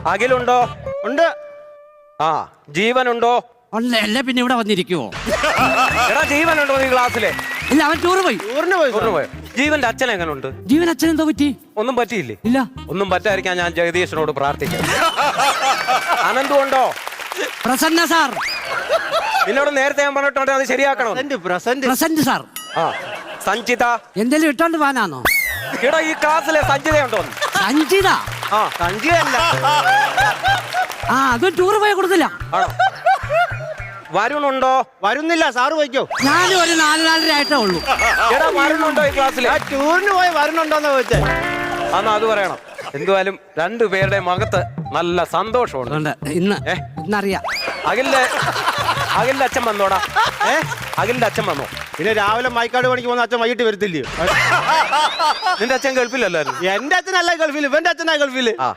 അഖിലുണ്ടോ? ഉണ്ട്. ആ ജീവനുണ്ടോ? അല്ല പിന്നെ ഇവിടെ വന്നിരിക്കുവോ? എടാ ജീവനുണ്ടോ നീ ക്ലാസ്സിലെ? ഇല്ല, അവൻ ടൂറ് പോയി. ടൂറിന് പോയി. ജീവന്റെ അച്ഛൻ എങ്ങനുണ്ട്? ജീവൻ അച്ഛൻ എന്തോ പറ്റി? ഒന്നും പറ്റിയില്ലേ? ഇല്ല. ഒന്നും പറ്റാതിരിക്കാൻ ഞാൻ ജഗദീശനോട് പ്രാർത്ഥിക്കാം. അനന്തു ഉണ്ടോ? പ്രസന്ന സാർ. നിന്നോട് നേരത്തെ ഞാൻ പറഞ്ഞിട്ടുണ്ട് അത് ശരിയാക്കണം. Present sir. ആ സഞ്ചിത. എന്തെങ്കിലും ഇട്ടോണ്ട് പോകാനാണോ? എടാ ഈ ക്ലാസ്സിലെ സഞ്ചിതയുണ്ടോ? സഞ്ചിത? ആ സഞ്ചിയല്ല. ആ അതും ടൂറ് പോയി കൊടുത്തില്ല. ആണോ? വരുണുണ്ടോ? വരുന്നില്ല, സാറ് പോയിക്കോ. ഞാനും ഒരു 4-4.5 ആയിട്ടേ ഉള്ളൂ. എടാ വരുണുണ്ടോ ഈ ക്ലാസ്സിലെ? ടൂറിന് പോയി വരുന്നുണ്ടോന്ന് ചോദിച്ചേ. അന്ന് അത് പറയണം. എന്തുവായാലും രണ്ടുപേരുടെ മുഖത്ത് നല്ല സന്തോഷമുണ്ട്. അതുകൊണ്ട് ഇന്നറിയാം. അഖിലിന്റെ അച്ഛൻ വന്നോടാ. അഖിലിന്റെ അച്ഛൻ വന്നോ? പിന്നെ രാവിലെ മൈക്കാട് പണിക്ക് പോകുന്ന അച്ഛൻ വൈകിട്ട് വരത്തില്ലയോ? നിന്റെ അച്ഛൻ ഗൾഫിലല്ലായിരുന്നു? എന്റെ അച്ഛനല്ല ഗൾഫിൽ, ഇവന്റെ അച്ഛനാ ഗൾഫില്. ആ